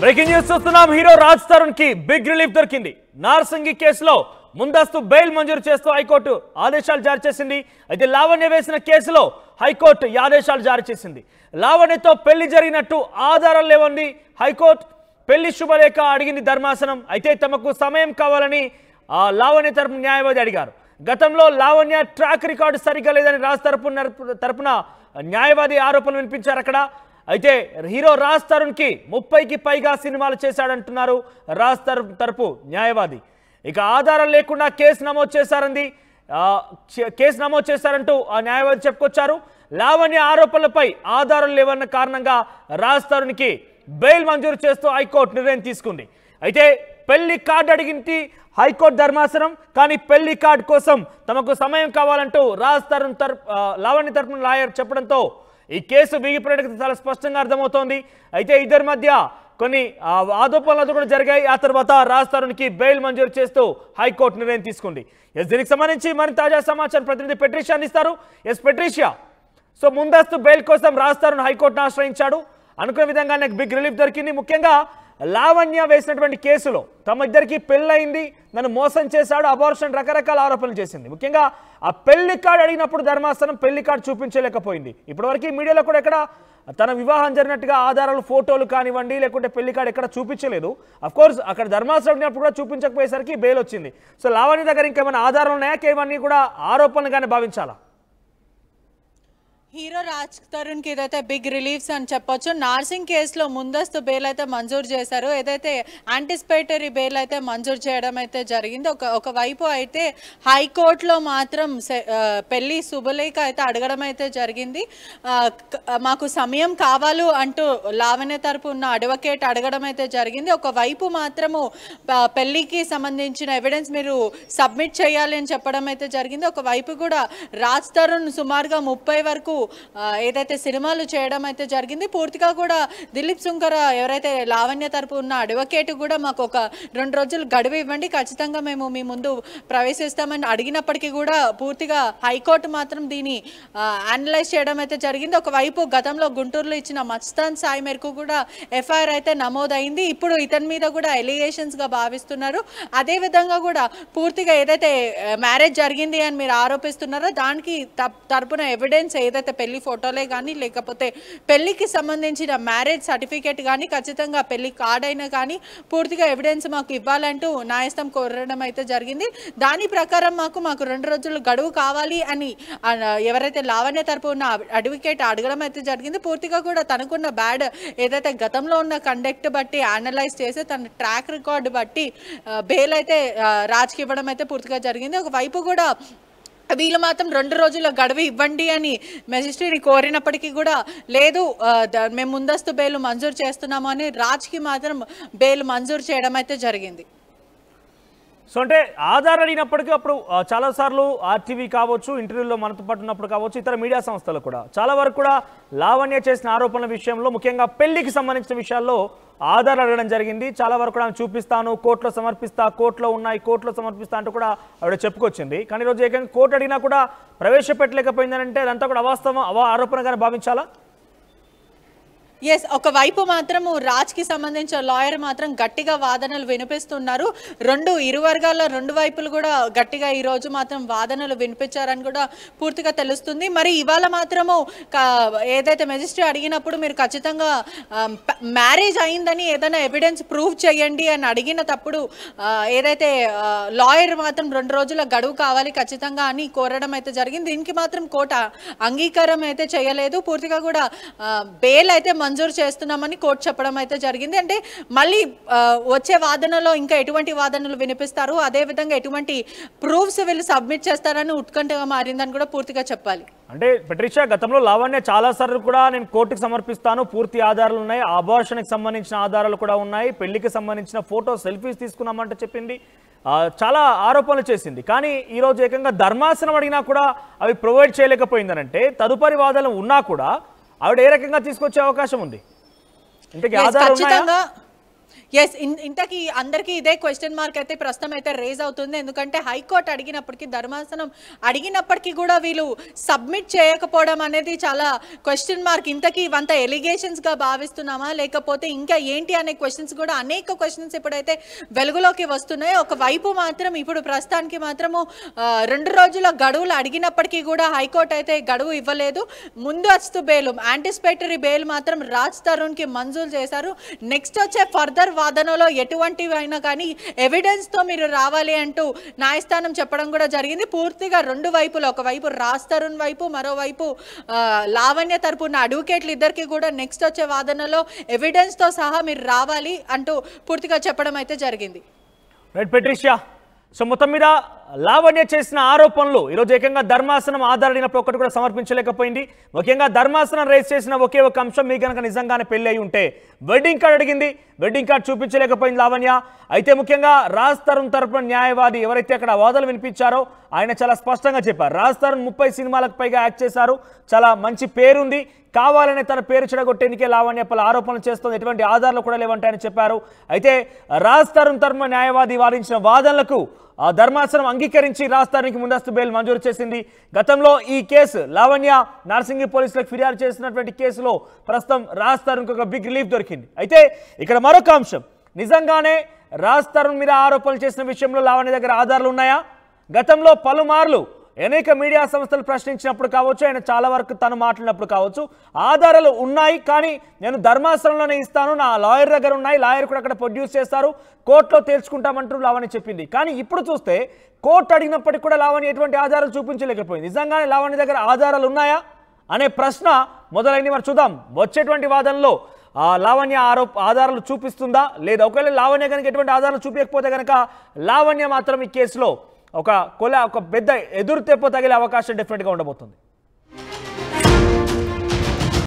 Breaking news చూస్తున్నాం. Hero Raj Tarun కి big relief దొరికింది. నార్సింగి కేసులో ముందస్తు బెయిల్ మంజూరు చేస్తూ హైకోర్టు ఆదేశాలు జారీ చేసింది. అయితే లావణ్య వేసిన కేసులో హైకోర్టు ఈ ఆదేశాలు జారీ చేసింది. లావణ్యతో పెళ్లి జరిగినట్టు ఆధారాలు లేవంది హైకోర్టు. పెళ్లి శుభలేఖ అడిగింది ధర్మాసనం. అయితే తమకు సమయం కావాలని లావణ్య తరపున న్యాయవాది అడిగారు. గతంలో లావణ్య ట్రాక్ రికార్డు సరిగ్గా లేదని రాజ్ తరపున న్యాయవాది ఆరోపణలు వినిపించారు అక్కడ. అయితే హీరో రాజ్ తరుణ్ కి 30కి పైగా సినిమాలు చేశాడంటున్నారు రాజ్ తరపు న్యాయవాది. ఇక ఆధారం లేకుండా కేసు నమోదు చేశారంటూ ఆ న్యాయవాది చెప్పుకొచ్చారు. లావణ్య ఆరోపణలపై ఆధారం లేవన్న కారణంగా రాజ్ తరుణ్ కి బెయిల్ మంజూరు చేస్తూ హైకోర్టు నిర్ణయం తీసుకుంది. అయితే పెళ్లి కార్డు అడిగింది హైకోర్టు ధర్మాసనం. కానీ పెళ్లి కార్డు కోసం తమకు సమయం కావాలంటూ రాజ్ తరుణ్ లావణ్య తరపున లాయర్ చెప్పడంతో ఈ కేసు వీగిపోయినట్టు చాలా స్పష్టంగా అర్థమవుతోంది. అయితే ఇద్దరి మధ్య కొన్ని ఆరోపణలు కూడా జరిగాయి. ఆ తర్వాత రాజ్ తరుణ్కి బెయిల్ మంజూరు చేస్తూ హైకోర్టు నిర్ణయం తీసుకుంది. దీనికి సంబంధించి మరింత తాజా సమాచారం ప్రతినిధి పెట్రిషియా అందిస్తారు. పెట్రిషియా, సో ముందస్తు బెయిల్ కోసం రాజ్ తరుణ్ హైకోర్టును ఆశ్రయించాడు. అనుకున్న విధంగానే బిగ్ రిలీఫ్ దొరికింది. ముఖ్యంగా లావణ్య వేసినటువంటి కేసులో తమ ఇద్దరికి పెళ్ళయింది, నన్ను మోసం చేశాడు, అబార్షన్, రకరకాల ఆరోపణలు చేసింది. ముఖ్యంగా ఆ పెళ్లి కార్డు అడిగినప్పుడు ధర్మాసనం పెళ్లి కార్డు చూపించలేకపోయింది. ఇప్పటివరకు మీడియాలో కూడా ఎక్కడ తన వివాహం జరిగినట్టుగా ఆధారాలు, ఫోటోలు కానివ్వండి, లేకుంటే పెళ్లి కార్డు ఎక్కడ చూపించలేదు. అఫ్కోర్స్ అక్కడ ధర్మాసనం అడిగినప్పుడు కూడా చూపించకపోయేసరికి బెయిల్ వచ్చింది. సో లావణ్య దగ్గర ఇంకేమైనా ఆధారాలు ఉన్నాయా, కేవన్నీ కూడా ఆరోపణలుగానే భావించాలా? హీరో రాజ్ తరుణ్ కి ఏదైతే బిగ్ రిలీఫ్స్ అని చెప్పొచ్చు. నార్సింగ్ కేసులో ముందస్తు బెయిల్ అయితే మంజూరు చేశారు. ఏదైతే యాంటిసిపేటరీ బెయిల్ అయితే మంజూరు చేయడం అయితే జరిగింది. ఒకవైపు అయితే హైకోర్టులో మాత్రం పెళ్లి శుభలేఖ అయితే అడగడం అయితే జరిగింది. మాకు సమయం కావాలి అంటూ లావణ్య తరపు ఉన్న అడ్వకేట్ అడగడం అయితే జరిగింది. ఒకవైపు మాత్రము పెళ్లికి సంబంధించిన ఎవిడెన్స్ మీరు సబ్మిట్ చేయాలి అని చెప్పడం అయితే జరిగింది. ఒకవైపు కూడా రాజ్ తరుణ్ సుమారుగా 30 వరకు ఏదైతే సినిమాలు చేయడం అయితే జరిగింది. పూర్తిగా కూడా దిలీప్ సుంకర ఎవరైతే లావణ్య తరపు ఉన్న అడ్వకేట్ కూడా మాకు ఒక 2 రోజులు గడువు ఇవ్వండి, ఖచ్చితంగా మేము మీ ముందు ప్రవేశిస్తామని అడిగినప్పటికీ కూడా పూర్తిగా హైకోర్టు మాత్రం దీన్ని అనలైజ్ చేయడం అయితే జరిగింది. ఒకవైపు గతంలో గుంటూరులో ఇచ్చిన మస్తాన్ సాయి మేరకు కూడా ఎఫ్ఐఆర్ అయితే నమోదైంది. ఇప్పుడు ఇతని మీద కూడా ఎలిగేషన్స్గా భావిస్తున్నారు. అదేవిధంగా కూడా పూర్తిగా ఏదైతే మ్యారేజ్ జరిగింది అని మీరు ఆరోపిస్తున్నారో దానికి తరపున ఎవిడెన్స్ ఏదైతే పెళ్లి ఫోటోలే కానీ లేకపోతే పెళ్లికి సంబంధించిన మ్యారేజ్ సర్టిఫికేట్ కానీ ఖచ్చితంగా పెళ్లి కార్డ్ అయినా కానీ పూర్తిగా ఎవిడెన్స్ మాకు ఇవ్వాలంటూ న్యాయస్థానం కోరడం అయితే జరిగింది. దాని ప్రకారం మాకు 2 రోజులు గడువు కావాలి అని ఎవరైతే లావణ్య తరపు ఉన్న అడ్వకేట్ అడగడం అయితే జరిగింది. పూర్తిగా కూడా తనకున్న బ్యాడ్ ఏదైతే గతంలో ఉన్న కండక్ట్ బట్టి అనలైజ్ చేసి తన ట్రాక్ రికార్డు బట్టి బెయిల్ అయితే రాజ్కి ఇవ్వడం అయితే పూర్తిగా జరిగింది. ఒకవైపు కూడా వీళ్ళు మాత్రం 2 రోజుల గడువు ఇవ్వండి అని మెజిస్ట్రేట్ని కోరినప్పటికీ కూడా లేదు, మేము ముందస్తు బెయిల్ మంజూరు చేస్తున్నాము అని రాజ్కి మాత్రం బెయిల్ మంజూరు చేయడం అయితే జరిగింది. సో అంటే ఆధార్ అడిగినప్పటికీ అప్పుడు చాలాసార్లు ఆర్టీవీ కావచ్చు, ఇంటర్వ్యూలో మనతో పాటు ఉన్నప్పుడు కావచ్చు, ఇతర మీడియా సంస్థలు కూడా చాలా వరకు కూడా లావణ్య చేసిన ఆరోపణల విషయంలో ముఖ్యంగా పెళ్లికి సంబంధించిన విషయాల్లో ఆధార్ అడగడం జరిగింది. చాలా వరకు కూడా ఆమె చూపిస్తాను, కోర్టులో సమర్పిస్తా, కోర్టులో ఉన్నాయి, కోర్టులో సమర్పిస్తా అంటూ కూడా ఆవిడ చెప్పుకొచ్చింది. కానీ ఈరోజు ఏకంగా కోర్టు అడిగినా కూడా ప్రవేశపెట్టలేకపోయిందని అంటే అదంతా కూడా అవాస్తవం, ఆరోపణగానే భావించాలా? ఎస్, ఒకవైపు మాత్రము రాజ్కి సంబంధించిన లాయర్ మాత్రం గట్టిగా వాదనలు వినిపిస్తున్నారు. ఇరు వర్గాల 2 వైపులు కూడా గట్టిగా ఈరోజు మాత్రం వాదనలు వినిపించారని కూడా పూర్తిగా తెలుస్తుంది. మరి ఇవాళ మాత్రము ఏదైతే మెజిస్ట్రేట్ అడిగినప్పుడు మీరు ఖచ్చితంగా మ్యారేజ్ అయిందని ఏదైనా ఎవిడెన్స్ ప్రూవ్ చేయండి అని అడిగినప్పుడు ఏదైతే లాయర్ మాత్రం 2 రోజుల గడువు కావాలి ఖచ్చితంగా అని కోరడం అయితే జరిగింది. దీనికి మాత్రం కోర్టు అంగీకారం అయితే చేయలేదు. పూర్తిగా కూడా బెయిల్ అయితే మంజూరు చేస్తున్నామని కోర్టు చెప్పడం అయితే జరిగింది. అంటే మళ్ళీ వచ్చే వాదనలో ఇంకా ఎటువంటి వాదనలు వినిపిస్తారు, అదేవిధంగా ఎటువంటి ప్రూఫ్స్ వీళ్ళు సబ్మిట్ చేస్తారని ఉత్కంఠగా మారిందని కూడా పూర్తిగా చెప్పాలి. అంటే పెట్రిషియా, గతంలో లావణ్య చాలాసార్లు కూడా నేను కోర్టుకు సమర్పిస్తాను, పూర్తి ఆధారాలు ఉన్నాయి, అబార్షన్కి సంబంధించిన ఆధారాలు కూడా ఉన్నాయి, పెళ్లికి సంబంధించిన ఫోటో సెల్ఫీస్ తీసుకున్నామంటే చెప్పింది, చాలా ఆరోపణలు చేసింది. కానీ ఈరోజు ఏకంగా ధర్మాసనం అడిగినా కూడా అవి ప్రొవైడ్ చేయలేకపోయిందనంటే తదుపరి వాదనలు ఉన్నా కూడా ఆవిడ ఏ రకంగా తీసుకొచ్చే అవకాశం ఉంది? ఖచ్చితంగా ఎస్, ఇంతకీ అందరికీ ఇదే క్వశ్చన్ మార్క్ అయితే ప్రస్తుతం అయితే రేజ్ అవుతుంది. ఎందుకంటే హైకోర్టు అడిగినప్పటికీ, ధర్మాసనం అడిగినప్పటికీ కూడా వీళ్ళు సబ్మిట్ చేయకపోవడం అనేది చాలా క్వశ్చన్ మార్క్. ఇంతకీ ఇవంతా ఎలిగేషన్స్గా భావిస్తున్నామా లేకపోతే ఇంకా ఏంటి అనే క్వశ్చన్స్ కూడా, అనేక క్వశ్చన్స్ ఇప్పుడైతే వెలుగులోకి వస్తున్నాయి. ఒకవైపు మాత్రం ఇప్పుడు ప్రస్తుతానికి మాత్రము 2 రోజుల గడువులు అడిగినప్పటికీ కూడా హైకోర్టు అయితే గడువు ఇవ్వలేదు. ముందస్తు బెయిల్, యాంటిసిపేటరీ బెయిల్ మాత్రం రాజ్ తరుణ్కి మంజూరు చేశారు. నెక్స్ట్ వచ్చే ఫర్దర్ వాదనలో ఎటువంటివైనా కానీ ఎవిడెన్స్తో మీరు రావాలి అంటూ న్యాయస్థానం చెప్పడం కూడా జరిగింది. పూర్తిగా 2 వైపులు, ఒకవైపు రాజ్ తరుణ్ వైపు, మరోవైపు లావణ్య తరపున అడ్వకేట్లు ఇద్దరికి కూడా నెక్స్ట్ వచ్చే వాదనలో ఎవిడెన్స్తో సహా మీరు రావాలి అంటూ పూర్తిగా చెప్పడం అయితే జరిగింది. రైట్ పెట్రిషియా, సో మొత్తం మీద లావణ్య చేసిన ఆరోపణలు ఈరోజు ఏకంగా ధర్మాసనం ఆధారడినప్పుడు ఒక్కటి కూడా సమర్పించలేకపోయింది. ముఖ్యంగా ధర్మాసనం రేస్ చేసిన ఒకే ఒక అంశం, మీకు కనుక నిజంగానే పెళ్లి అయి ఉంటే వెడ్డింగ్ కార్డ్ అడిగింది, వెడ్డింగ్ కార్డ్ చూపించలేకపోయింది లావణ్య. అయితే ముఖ్యంగా రాజ్ తరుణ్ తరపున న్యాయవాది ఎవరైతే అక్కడ వాదనలు వినిపించారో ఆయన చాలా స్పష్టంగా చెప్పారు, రాజ్ తరుణ్ 30 సినిమాలకు పైగా యాక్ట్ చేశారు, చాలా మంచి పేరుంది, కావాలనే తన పేరు చెడగొట్టేందుకే లావణ్య పలు ఆరోపణలు చేస్తుంది, ఎటువంటి ఆధారాలు కూడా లేవంటాయని చెప్పారు. అయితే రాజ్ తరుణ్ తరపున న్యాయవాది వాదించిన వాదనలకు ధర్మాసనం అంగీకరించి రాజ్ తరుణ్కి ముందస్తు బెయిల్ మంజూరు చేసింది. గతంలో ఈ కేసు లావణ్య నార్సింగి పోలీసులకు ఫిర్యాదు చేసినటువంటి కేసులో ప్రస్తుతం రాజ్ తరుణ్కి ఒక బిగ్ రిలీఫ్ దొరికింది. అయితే ఇక్కడ మరొక అంశం, నిజంగానే రాజ్ తరుణ్ మీద ఆరోపణలు చేసిన విషయంలో లావణ్య దగ్గర ఆధారాలు ఉన్నాయా? గతంలో పలుమార్లు అనేక మీడియా సంస్థలు ప్రశ్నించినప్పుడు కావచ్చు, ఆయన చాలా వరకు తను మాట్లాడినప్పుడు కావచ్చు, ఆధారాలు ఉన్నాయి, కానీ నేను ధర్మాసనంలోనే ఇస్తాను, నా లాయర్ దగ్గర ఉన్నాయి, లాయర్ కూడా అక్కడ ప్రొడ్యూస్ చేస్తారు, కోర్టులో తేల్చుకుంటామంటూ లావణ్య చెప్పింది. కానీ ఇప్పుడు చూస్తే కోర్టు అడిగినప్పటికీ కూడా లావణ్య ఎటువంటి ఆధారాలు చూపించలేకపోయింది. నిజంగానే లావణ్య దగ్గర ఆధారాలు ఉన్నాయా అనే ప్రశ్న మొదలైంది. మరి చూద్దాం వచ్చేటువంటి వాదనలో లావణ్య ఆధారాలు చూపిస్తుందా లేదా. ఒకవేళ లావణ్య కనుక ఎటువంటి ఆధారాలు చూపించకపోతే కనుక లావణ్య మాత్రం ఈ కేసులో ఒక పెద్ద ఎదురు తెప్ప తగిలే అవకాశం డెఫినెట్గా ఉండబోతుంది.